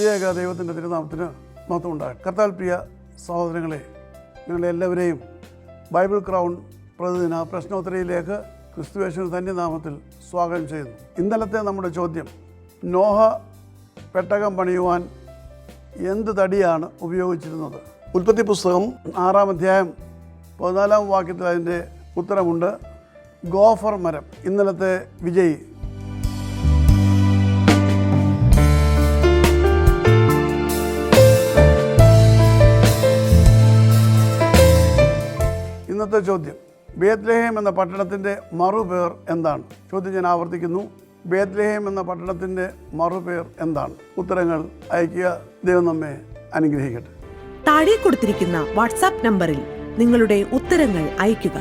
ത്രിയേക ദൈവത്തിൻ്റെ തിരുനാമത്തിന് മഹത്വം ഉണ്ടാകും. കർത്താൽ പ്രിയ സഹോദരങ്ങളെ, നിങ്ങളെല്ലാവരെയും ബൈബിൾ ക്രൗൺ പ്രതിദിന പ്രശ്നോത്തരിയിലേക്ക് ക്രിസ്തുയേശുവിന്റെ ധന്യനാമത്തിൽ സ്വാഗതം ചെയ്യുന്നു. ഇന്നലത്തെ നമ്മുടെ ചോദ്യം, നോഹ പെട്ടകം പണിയുവാൻ എന്ത് തടിയാണ് ഉപയോഗിച്ചിരുന്നത്? ഉൽപ്പത്തി പുസ്തകം 6-ാം അധ്യായം 14-ാം വാക്യത്തിൽ അതിൻ്റെ ഉത്തരമുണ്ട്. ഗോഫർ മരം. ഇന്നലത്തെ വിജയി. ഇന്നത്തെ ചോദ്യം, ബേത്ലഹേം എന്ന പട്ടണത്തിൻ്റെ മറുപേർ എന്താണ്? ചോദ്യം ഞാൻ ആവർത്തിക്കുന്നു. ബേത്ലഹേം എന്ന പട്ടണത്തിൻ്റെ മറുപേർ എന്താണ്? ഉത്തരങ്ങൾ അയക്കുക. ദൈവം നമ്മെ അനുഗ്രഹിക്കട്ടെ. താഴെ കൊടുത്തിരിക്കുന്ന വാട്സാപ്പ് നമ്പറിൽ നിങ്ങളുടെ ഉത്തരങ്ങൾ അയയ്ക്കുക.